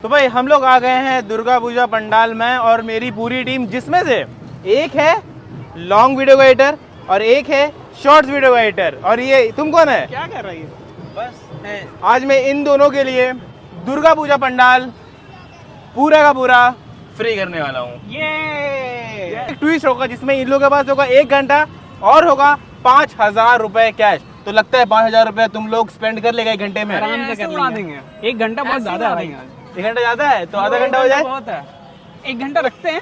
तो भाई हम लोग आ गए हैं दुर्गा पूजा पंडाल में और मेरी पूरी टीम, जिसमें से एक है लॉन्ग वीडियो एडिटर और एक है शॉर्ट्स वीडियो एडिटर। और ये तुम कौन है? क्या कर रही है? बस है। आज मैं इन दोनों के लिए दुर्गा पूजा पंडाल पूरा का पूरा फ्री करने वाला हूँ। ये एक ट्विस्ट होगा जिसमें इन लोगों के पास होगा 1 घंटा और होगा 5,000 रुपए कैश। तो लगता है 5,000 रुपए तुम लोग स्पेंड कर लेगा 1 घंटे में? आराम से कर उड़ा देंगे। 1 घंटा बहुत ज्यादा है। 1 घंटा ज्यादा है तो आधा घंटा हो जाए। बहुत है। 1 घंटा रखते हैं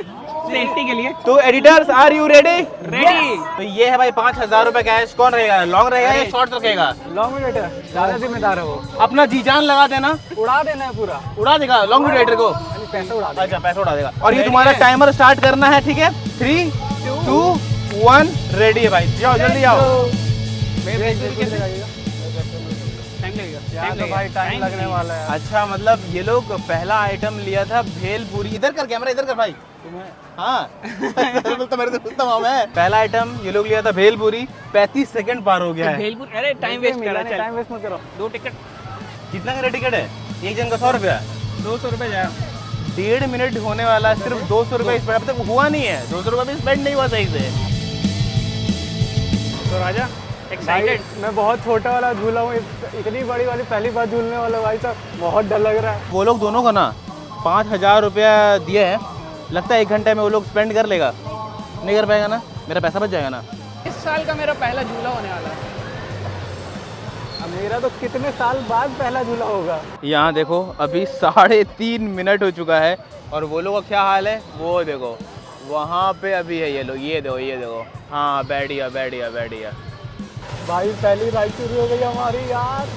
सेफ्टी के लिए। तो editors are you ready? Ready. तो ये है भाई 5,000 रुपए कैश। कौन रहेगा? लॉन्ग रहेगा या शॉर्ट रखेगा? लॉन्ग वीडियो ज्यादा जिम्मेदार है वो, अपना जी जान लगा देना, उड़ा देना है पूरा, उड़ा देगा लॉन्ग वीडियो को। पैसा उड़ा देना। अच्छा पैसा उड़ा देगा। और ये तुम्हारा टाइमर स्टार्ट करना है, ठीक है? 3, 2, 1 रेडी है भाई। जाओ जल्दी आओ। टाइम लगेगा। यहाँ तो भाई टाइम लगने वाला है। अच्छा मतलब ये लोग पहला आइटम लिया था भेल पूरी। इधर कर कैमरा, इधर कर भाई। हाँ तो मेरे से पूछता हूँ मैं। पहला आइटम ये लोग लिया था भेल पूरी, 35 सेकंड पार हो गया है। भेलपुर, अरे टाइम वेस्ट करा। चल टाइम वेस्ट मत करो। 2 टिकट कितना का टिकट है? एक जन का 100 रुपया। 200 रुपए जाए। 1.5 मिनट होने वाला है, सिर्फ 200 रुपये स्पेंड। अब तक हुआ नहीं है, 200 रुपये भी स्पेंड नहीं हुआ सही से। तो राजा एक्साइटेड? मैं बहुत छोटा वाला झूला हूँ, इतनी बड़ी वाली पहली बार झूलने वाला भाई साहब, बहुत डर लग रहा है। वो लोग दोनों को ना 5,000 रुपया दिए हैं। लगता है 1 घंटे में वो लोग स्पेंड कर लेगा। नहीं कर पाएगा ना? मेरा पैसा बच जाएगा ना? इस साल का मेरा पहला झूला होने वाला है। अब मेरा तो कितने साल बाद पहला झूला होगा। यहाँ देखो अभी 3.5 मिनट हो चुका है और वो लोग का क्या हाल है वो देखो। वहाँ पे अभी है ये लोग, ये देखो ये देखो। हाँ बैठिया बैठिया बैठिया। भाई पहली राइड शुरू हो गई हमारी यार।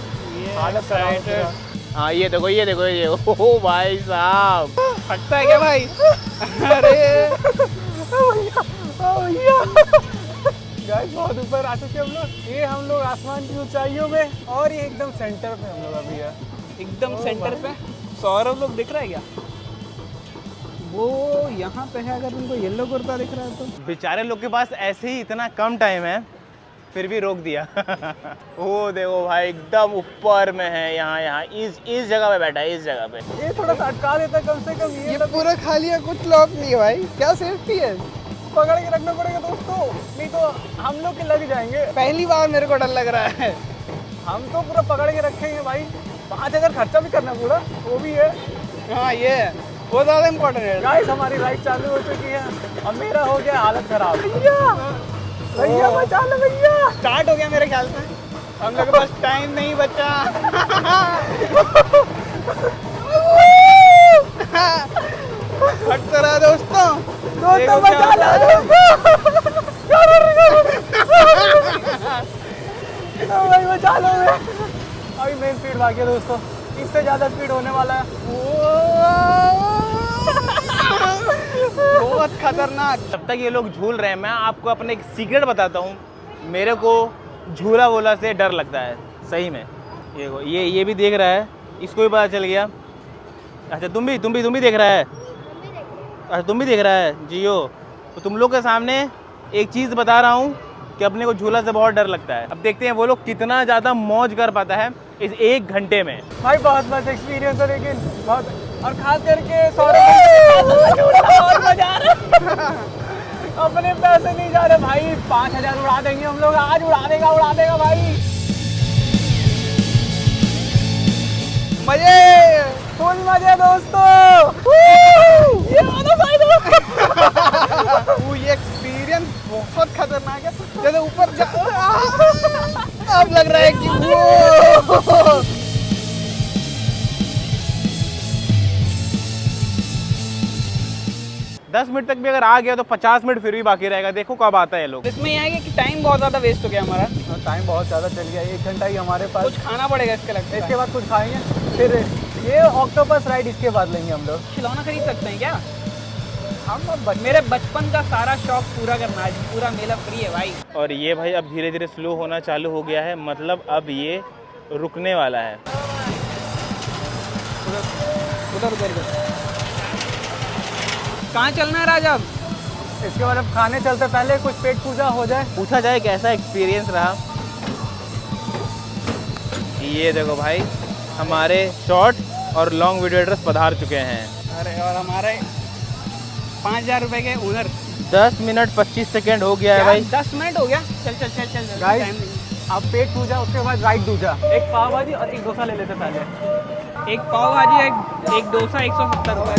हालत खराब हो गया। हाँ ये देखो ये देखो ये। ओ भाई साहब फटता है क्या भाई? अरे गाइस बहुत ऊपर आ चुके हम लोग। ये हम लोग आसमान की ऊंचाइयों में और ये एकदम सेंटर पे हम लोग अभी है। एकदम सेंटर पे सौरभ लोग दिख रहा है क्या? वो यहाँ पे है। अगर उनको येलो कुर्ता दिख रहा है तो बेचारे लोग के पास ऐसे ही इतना कम टाइम है, फिर भी रोक दिया। वो देखो भाई एकदम ऊपर में है। यहाँ इस जगह पे बैठा है, इस जगह पे। ये थोड़ा सा अटका देता है कम से कम। ये पूरा खाली है, कुछ लॉक नहीं है भाई। क्या सेफ्टी है? पकड़ के रखना पड़ेगा दोस्तों, नहीं तो हम लोग के लग जाएंगे। पहली बार मेरे को डर लग रहा है। हम तो पूरा पकड़ के रखेंगे भाई। 5,000 खर्चा भी करना पूरा, वो भी है। हाँ ये है, वो ज़्यादा इम्पोर्टेंट है। गाइस हमारी राइड चालू हो चुकी है। अब मेरा हो गया हालत खराब। भैया बचा लो भैया। स्टार्ट हो गया मेरे ख्याल से। हम लोग के पास टाइम नहीं बचा। हट तो रहा दोस्तों। दोस्तों बचा लो भाई, बचा लो। अभी मेन स्पीड भागी है दोस्तों, इससे ज्यादा स्पीड होने वाला है। बहुत खतरनाक। जब तक ये लोग झूल रहे हैं मैं आपको अपने एक सीक्रेट बताता हूँ। मेरे को झूला वोला से डर लगता है सही में। ये भी देख रहा है, इसको भी पता चल गया। अच्छा तुम भी देख रहा है? अच्छा तुम भी देख रहा है जियो। तो तुम लोग के सामने एक चीज़ बता रहा हूँ कि अपने को झूला से बहुत डर लगता है। अब देखते हैं वो लोग कितना ज़्यादा मौज कर पाता है इस 1 घंटे में। भाई बहुत मस्त एक्सपीरियंस है, लेकिन बहुत, और खास करके अपने पैसे नहीं जा रहे भाई। 5,000 उड़ा देंगे हम लोग आज। उड़ा देगा भाई। मजे फुल मजे दोस्तों। ये वाला भाई ये एक्सपीरियंस बहुत खतरनाक है। जैसे ऊपर अब लग रहा है कि वो 10 मिनट तक भी अगर आ गया तो 50 मिनट फिर भी बाकी रहेगा। देखो कब आता है ये लोग। इसमें यह है कि टाइम बहुत ज़्यादा वेस्ट हो गया हमारा। टाइम बहुत ज़्यादा चल गया। 1 घंटा ही हमारे पास। कुछ खाना पड़ेगा इसके लगता है। इसके बाद कुछ खाएंगे, फिर ये ऑक्टोपस राइड इसके बाद लेंगे हम लोग। खिलौना खरीद सकते हैं क्या? हम अब मेरे बचपन का सारा शौक पूरा करना है। पूरा मेला फ्री है भाई। और ये भाई अब धीरे धीरे स्लो होना चालू हो गया है, मतलब अब ये रुकने वाला है। उधर कहाँ चलना है राजा? अब इसके बाद अब खाने चलते, पहले कुछ पेट पूजा हो जाए। पूछा जाए कैसा एक्सपीरियंस रहा। ये देखो भाई हमारे शॉर्ट और लॉन्ग वीडियो एड्रेस पधार चुके हैं। अरे और हमारे 5,000 रुपए के ओनर 10 मिनट 25 सेकेंड हो गया है भाई। 10 मिनट हो गया। चल चल चल चल Guys, टाइम नहीं। अब पेट पूजा, उसके बाद राइट दूजा, एक पाव भाजी और एक डोसा ले लेते पहले। एक पाव भाजी एक डोसा 170 रुपए।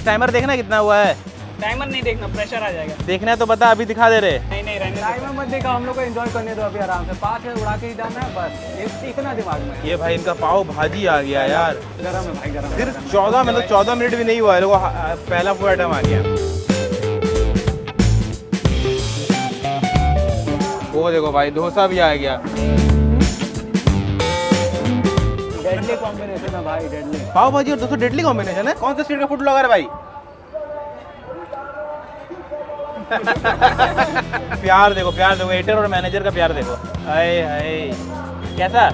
टाइमर देखना कितना हुआ है? टाइमर नहीं देखना, प्रेशर आ जाएगा। देखना है तो बता, अभी दिखा दे रहे। नहीं नहीं रहने दो। टाइम मत देखा, हम लोग को एंजॉय करने दो अभी आराम से। 5 है उड़ा के ही जाना है बस, ये इतना दिमाग में है। ये भाई इनका पाव भाजी आ गया यार। गरम है भाई, गरम है। सिर्फ 14 मतलब 14 मिनट भी नहीं हुआ है, लोगों को पहला फूड आइटम आ गया। वो देखो भाई डोसा भी आ गया। डेडली कॉम्बिनेशन है भाई, डेडली। पाव भाजी और डोसा डेडली कॉम्बिनेशन है। कौन सा स्ट्रीट का फूड ब्लॉगर है भाई? प्यार देखो, प्यार देखो, वेटर और मैनेजर का प्यार देखो। हाय हाय, कैसा?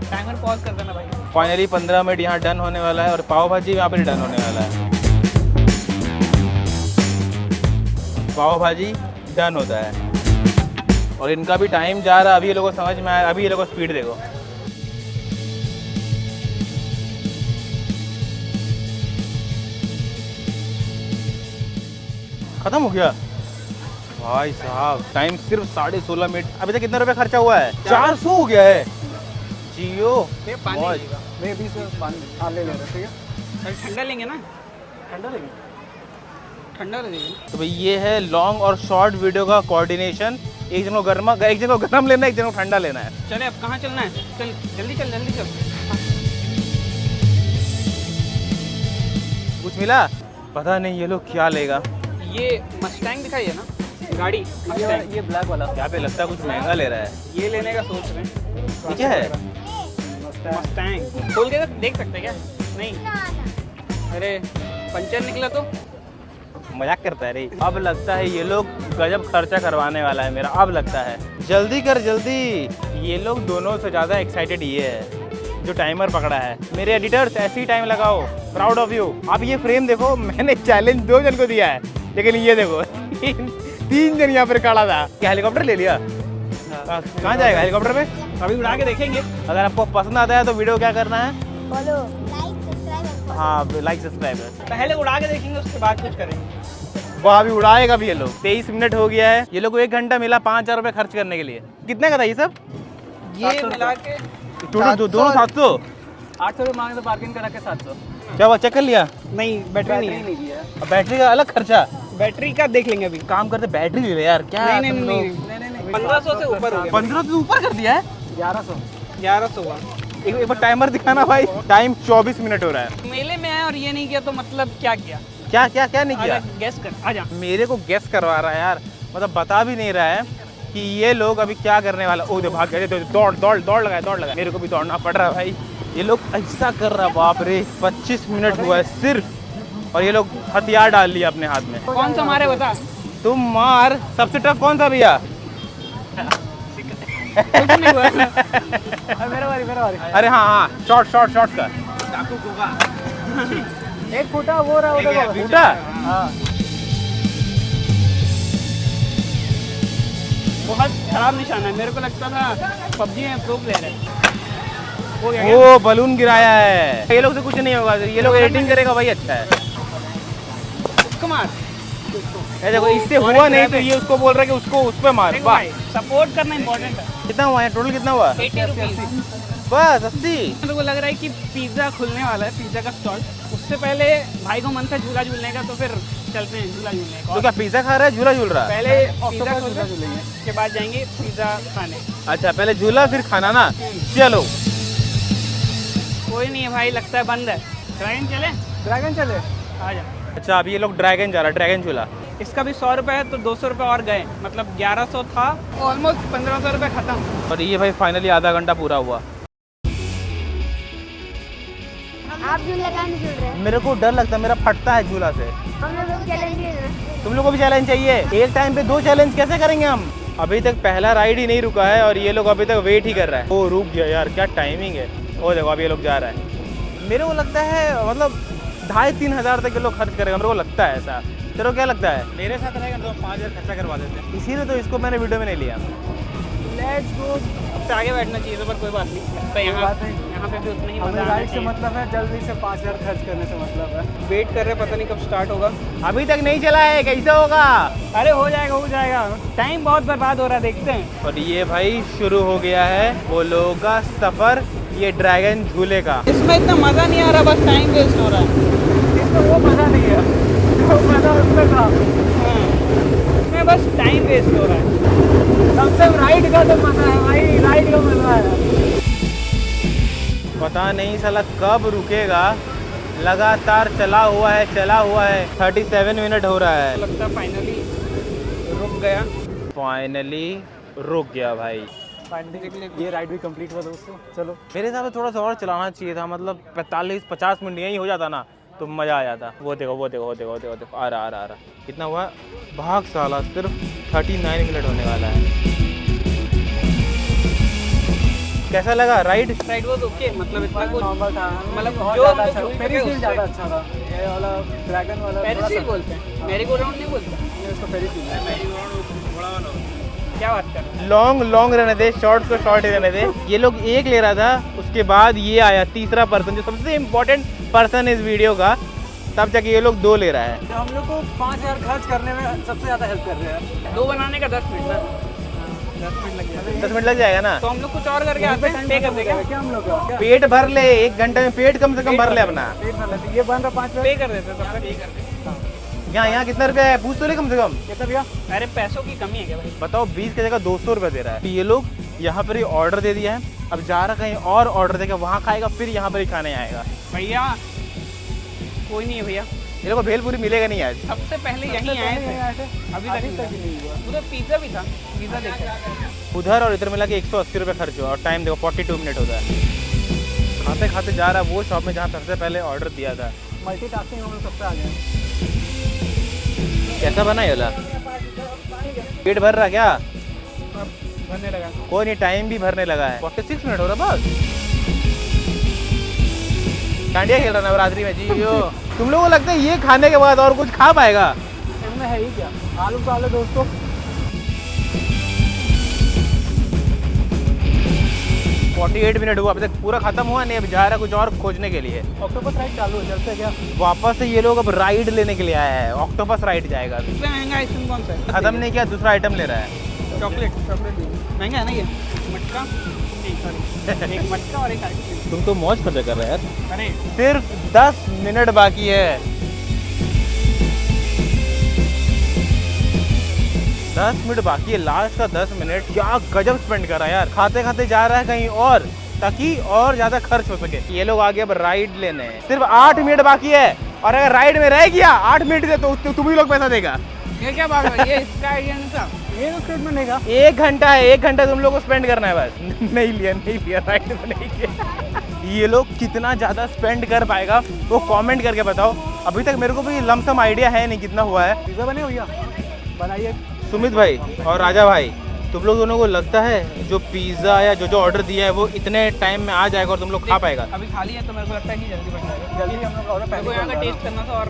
टाइमर पॉज कर देना भाई। फाइनली 15 मिनट यहाँ डन होने वाला है और पाव भाजी यहाँ पर डन होने वाला है। पाव भाजी डन होता है और इनका भी टाइम जा रहा है। अभी ये लोगों को समझ में आया, अभी ये लोगों को स्पीड देखो। खत्म हो गया भाई साहब। टाइम सिर्फ 16.5 मिनट। अभी तक कितना रुपया खर्चा हुआ है? 400 हो गया है। जियो ये पानी मौज। लेगा। मैं भी से पानी ले रहे, ठीक है? अरे ठंडा लेंगे ना, ठंडा लेंगे। ठंडा लगेगा। तो भाई ये है लॉन्ग और शॉर्ट वीडियो का कोऑर्डिनेशन। एक जन को गर्म लेना है, एक जन को ठंडा लेना है। चले अब कहाँ चलना है? चल जल्दी चल, जल्दी चल। कुछ मिला? पता नहीं ये लोग क्या लेगा। ये मस्टैंग दिखाई है ना गाड़ी, मस्टैंग। ये ब्लैक वाला यहाँ पे लगता है कुछ महंगा ले रहा है। ये लेने का सोच रहे हैं। ये क्या है? मस्टैंग खोल के देख सकते हैं क्या? नहीं। अरे पंचर निकला तो। मजाक करता है रे। अब लगता है ये लोग गजब खर्चा करवाने वाला है मेरा। अब लगता है जल्दी कर जल्दी। ये लोग दोनों से ज़्यादा एक्साइटेड ये है जो टाइमर पकड़ा है। मेरे एडिटर्स ऐसे ही टाइम लगाओ, प्राउड ऑफ यू। आप ये फ्रेम देखो, मैंने चैलेंज 2 जन को दिया है, लेकिन ये देखो 3 जन यहाँ पर खड़ा था। क्या हेलीकॉप्टर ले लिया? कहाँ जाएगा हेलीकॉप्टर पे? अभी उड़ा के देखेंगे। अगर आपको पसंद आता है तो वीडियो क्या करना है? Follow, like, subscribe. हाँ, लाइक सब्सक्राइब। पहले उड़ा के देखेंगे, उसके बाद कुछ करेंगे। वो अभी उड़ाएगा भी ये लोग। 23 मिनट हो गया है। ये लोग को 1 घंटा मिला 5,000 रुपये खर्च करने के लिए। कितने का था ये सब? ये मिला के टोटल दोनों 700। 800 रुपये मांगे तो पार्किंग करा के 700। क्या वो चेक कर लिया? नहीं, बैटरी नहीं है। नहीं दिया। अब बैटरी का अलग खर्चा। बैटरी का देख लेंगे अभी। काम करते बैटरी ले ले यार। क्या नहीं तुम नहीं लोग? नहीं, 1500 से ऊपर हो गया। 1500 से ऊपर कर दिया है। 1100। 1100 हुआ। एक बार टाइमर दिखाना भाई। टाइम 24 मिनट हो रहा है। मेले में आया और ये नहीं किया तो मतलब क्या किया? क्या क्या क्या नहीं किया? गैस कर, आजा। मेरे को गेस करवा रहा है यार। मतलब बता भी नहीं रहा है कि ये लोग अभी क्या करने वाला। ओ दे भाग गए, दौड़ लगाए। मेरे को भी दौड़ना पड़ रहा है भाई। ये लोग ऐसा कर रहा है, बाप रे। 25 मिनट हुआ है सिर्फ और ये लोग हथियार डाल लिया अपने हाथ में। कौन सा मारे बता? तुम मार। सबसे टफ कौन सा भैया? कुछ नहीं हुआ। मेरा बारी। अरे हाँ, शॉर्ट का एक फूटा वो रहा उधर। फूटा। हाँ। बहुत खराब निशाना है। मेरे को लगता था पबजी में प्रो प्लेयर है। हो गया क्या? वो बलून गिराया है। ये लोग से कुछ नहीं होगा। ये लोग एडिटिंग करेगा भाई। अच्छा है। उसको मार। ये देखो, इससे हुआ नहीं तो ये उसको बोल रहा है कि उसको उस पे मार। देखो वाह, भाई, सपोर्ट करना इंपॉर्टेंट है। कितना हुआ है टोटल? कितना हुआ? 80 रुपीज। बस 80। मेरे को लग रहा है कि पिज्ज़ा खुलने वाला है, पिज्ज़ा का स्टॉल। उससे पहले भाई को मन था झूला झूलने का, तो फिर चलते हैं झूला झूलने का। तो क्या पिज्जा खा रहा है, झूला झूल रहा है? पहले पिज्ज़ा झूलेंगे, उसके बाद जाएंगे पिज्ज़ा खाने। अच्छा, पहले झूला फिर खाना ना। चलो। कोई नहीं है भाई, लगता है बंद है। ड्रैगन चले, आजा। अच्छा, अभी ये लोग ड्रैगन जा रहा है, ड्रैगन झूला। इसका भी 100 रुपये है तो 200 रुपये और गए, मतलब 1100 था। ऑलमोस्ट 1500 रुपये खत्म। और ये भाई फाइनली आधा घंटा पूरा हुआ। आप झूल लगा नहीं झूल रहे? मेरे को डर लगता है, मेरा फटता है झूला से। हम लोग को चैलेंज है ना। तुम लोग को भी चैलेंज चाहिए? एक टाइम पे 2 चैलेंज कैसे करेंगे हम? अभी तक पहला राइड ही नहीं रुका है और ये लोग अभी तक वेट ही कर रहा है। वो रुक गया यार, क्या टाइमिंग है। वो देखो, अभी ये लोग जा रहा है। मेरे को लगता है मतलब 2,500-3 हज़ार तक ये लोग खर्च करेगा। मेरे को लगता है ऐसा। तेरे को क्या लगता है? मेरे साथ रहेगा तो 5,000 खर्चा करवा देते हैं। इसीलिए तो इसको मैंने वीडियो में नहीं लिया। Let's go. अब से आगे बैठना चाहिए था पर कोई बात नहीं। तो यहाँ बात नहीं। यहाँ पे भी उतना ही हमें मजा आना राइड से चाहिए। मतलब है, जल्दी से 5000 खर्च करने से मतलब है। वेट कर रहे हैं, पता नहीं कब स्टार्ट होगा। अभी तक नहीं चला है, कैसे होगा? अरे हो जाएगा हो जाएगा, टाइम बहुत बर्बाद हो रहा है, देखते हैं। और ये भाई शुरू हो गया है वो लोगों का सफर, ये ड्रैगन झूले का। इसमें इतना मजा नहीं आ रहा, बस टाइम वेस्ट हो रहा है। इसमें वो मज़ा नहीं है, वो मज़ा उसमें था। हाँ, इसमें बस टाइम वेस्ट हो रहा है। सबसे राइड का तो मज़ा है भाई, राइड का मज़ा है। पता नहीं साला कब रुकेगा, लगातार चला हुआ है 37 मिनट हो रहा है। लगता है फाइनली रुक गया। फाइनली रुक गया भाई। ये राइड भी कंप्लीट हुआ दोस्तों। चलो मेरे हिसाब से थोड़ा सा और चलाना चाहिए था, मतलब 45-50 मिनट यही हो जाता ना तो मज़ा आ जाता। वो देखो वो देखो वो देखो वो देखो, वो देखो आ रहा। कितना हुआ? भाग साला, सिर्फ 39 मिनट होने वाला है। कैसा लगा राइड? राइड वो ओके, मतलब इतना कुछ नॉर्मल था, मतलब बहुत जो ज़्यादा हम अच्छा, लोग फेरिस झूले व्हील ज़्यादा अच्छा था। ये वाला ड्रैगन वाला थोड़ा पेरिस सा- बोलते हैं, मेरी गो राउंड नहीं बोलते। ये उसको फेरिस व्हील है। क्या बात कर रहे हैं? लॉन्ग रहने दे, शॉर्ट को शॉर्ट ही रहने दे। ये लोग एक ले रहा था, उसके बाद ये आया तीसरा पर्सन, जो सबसे इम्पोर्टेंट पर्सन इस वीडियो का, तब जाके ये लोग 2 ले रहा है। जो हम लोग को 5000 खर्च करने में सबसे ज़्यादा हेल्प कर रहे हैं। 2 बनाने का 10 मिनट ना, 10 मिनट लग जाएगा। 10 मिनट लग जाएगा ना? तो हम लोग कुछ और करके आते हैं, पे कर देगा। क्या हम लोग का पेट भर ले, 1 घंटे में पेट कम से कम भर ले अपना। पेट भर लेते। ये बन रहा 5 पे कर देते हैं, पे कर देते हैं। यहाँ कितना रुपया है पूछ तो ले कम से कम। कितना भैया? अरे पैसों की कमी है क्या भाई? बताओ, 20 की जगह 200 रुपये दे रहा है। तो ये लोग यहाँ पर ही ऑर्डर दे दिया है, अब जा रहा कहीं और ऑर्डर देगा, वहाँ खाएगा, फिर यहाँ पर ही खाने आएगा। भैया कोई नहीं है भैया, ये लोग को भेलपूरी मिलेगा नहीं आज। सबसे पहले यहीं आए थे, अभी तक नहीं हुआ। उधर पिज्जा भी था, पिज्जा देखो। उधर और इधर मिला के 180 रुपये खर्च हुआ, और टाइम देखो 42 मिनट होता है। खाते खाते जा रहा है वो शॉप में जहाँ सबसे पहले ऑर्डर दिया था। मल्टीटास्किंग हम लोग सबसे आगे हैं। कैसा बना ये वाला? पेट भर रहा क्या? भरने लगा। कोई नहीं, टाइम भी भरने लगा है। 46 मिनट हो रहा बस। डांडिया खेल रहा है नवरात्रि में जी यो। तुम लोगों को लगता है ये खाने के बाद और कुछ खा पाएगा? इनमें है ही क्या? आलू का आलू दोस्तों। 48 मिनट हुआ, अभी तक पूरा खत्म हुआ नहीं, अब जा रहा कुछ और खोजने के लिए। ऑक्टोपस राइड चालू है, चलते क्या? वापस से ये लोग अब राइड लेने के लिए आया है, ऑक्टोपस राइड जाएगा अभी। सबसे महंगा आइसक्रीम कौन सा है? खत्म नहीं किया, दूसरा आइटम ले रहा है। चॉकलेट महंगा है ना ये? मटका नहीं, सॉरी एक मटका और एक आइसक्रीम। तुम तो मौज खर्चा कर रहे हैं यार। अरे सिर्फ 10 मिनट बाकी है। 10 मिनट बाकी है, लास्ट का 10 मिनट। क्या गजब स्पेंड करा यार, खाते खाते जा रहा है कहीं और, ताकि और ज्यादा खर्च हो सके। ये लोग आगे अब राइड लेने हैं, सिर्फ 8 मिनट बाकी है, और अगर राइड में रह गया 8 मिनट से तो तुम ही लोग पैसा देगा। ये क्या बात है? ये इसका आइडिया नहीं था। ये तो स्टेट में नहीं का। 1 घंटा है, 1 घंटा तुम लोग को स्पेंड करना है बस। नहीं लिया राइड में नहीं किया। ये लोग कितना ज्यादा स्पेंड कर पाएगा वो कमेंट करके बताओ। अभी तक मेरे को भी लमसम आइडिया है नहीं कितना हुआ है। पिज्जा बने भैया? बनाइए। सुमित भाई और राजा भाई, तुम लोग दोनों को लगता है जो पिज़्ज़ा या जो ऑर्डर दिया है वो इतने टाइम में आ जाएगा और तुम लोग खा पाएगा? अभी खाली है तो मेरे को लगता है कि जल्दी बन जाएगा। जल्दी हम लोग ऑर्डर मेरे को पहले यहाँ का कर टेस्ट करना था, और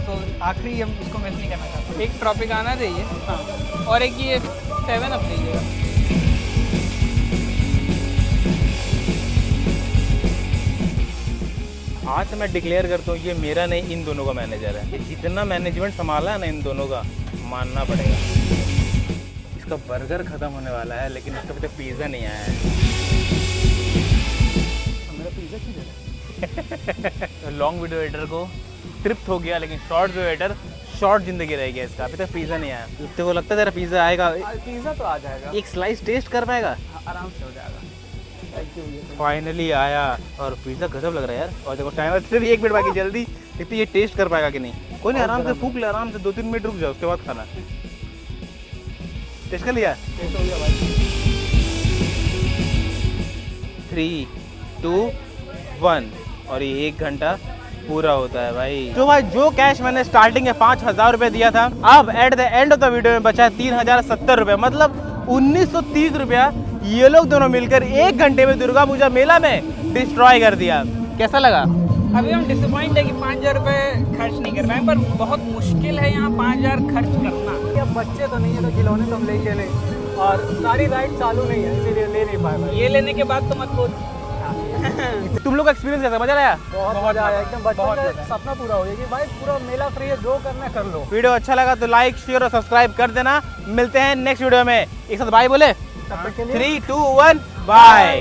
तो आखिरी हम उसको मिस नहीं करना चाहते। एक ट्रॉपिकाना चाहिए, हाँ, और एक ये 7 अप दीजिएगा। आज मैं डिक्लेयर करता हूँ ये मेरा नहीं, इन दोनों का मैनेजर है। ये जितना मैनेजमेंट संभाला है ना इन दोनों का, मानना पड़ेगा। इसका बर्गर खत्म होने वाला है लेकिन इसका अभी तक पिज़्ज़ा नहीं आया है। मेरा पिज्जा क्यों दे रहा है? लॉन्ग वीडियो एडिटर को ट्रिप हो गया, लेकिन शॉर्ट वीडियो एडिटर शॉर्ट जिंदगी रह गया इसका। अभी तक पिज़्ज़ा नहीं आया। तेरे को लगता है तेरा पिज़्ज़ा आएगा? पिज्जा तो आ जाएगा, एक स्लाइस टेस्ट कर पाएगा? आराम से हो जाएगा। थैंक यू भैया। फाइनली आया, और पिज़्ज़ा गजब लग रहा है यार। और देखो टाइम सिर्फ 1 मिनट बाकी, जल्दी देखते ये टेस्ट कर पाएगा कि नहीं। कोई नहीं, आराम से फूक ले, आराम से 2-3 मिनट रुक जाओ, उसके बाद खाना। टेस्ट कर लिया? टेस्ट हो गया भाई। 3, 2, 1, और ये 1 घंटा पूरा होता है भाई। जो भाई जो कैश मैंने स्टार्टिंग में 5000 रुपये दिया था, अब at the end of the video में बचा है 3070 रुपये, मतलब 1930 रुपया ये लोग दोनों मिलकर 1 घंटे में दुर्गा पूजा मेला में डिस्ट्रॉय कर दिया। कैसा लगा? अभी हम डिसअपॉइंट है कि 5000 रुपये खर्च नहीं कर पाए, पर बहुत मुश्किल है यहाँ 5000 खर्च करना। अब बच्चे तो नहीं है तो खिलौने तो हम लेंगे नहीं। और सारी राइड चालू नहीं है, इसीलिए ले नहीं पाए भाई। ये लेने के बाद तो मत बोल। तुम लोग का एक्सपीरियंस कैसा, मजा आया? बहुत मजा आया, एकदम बचपन का सपना पूरा हो गया कि भाई पूरा मेला फ्री है, जो करना कर लो। वीडियो अच्छा लगा तो लाइक शेयर और सब्सक्राइब कर देना। मिलते हैं नेक्स्ट वीडियो में। एक साथ बाय बोले, तब तक के लिए 3 2 1 बाय।